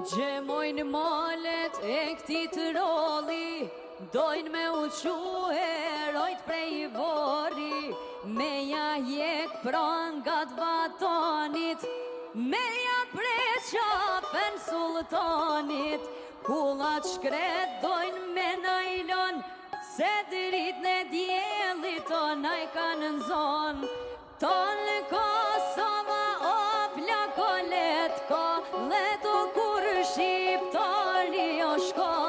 Gjemojnë malet e këti të roli, dojnë me uqu herojt prej vori, me ja jek pran nga të batonit, me ja prej qafen sultanit. Kullat shkret dojnë me najlon, se drit në djelit tonaj kanë në zonë. Tonë Kosova o vlakolet, ko leto kur shqiptari o shko.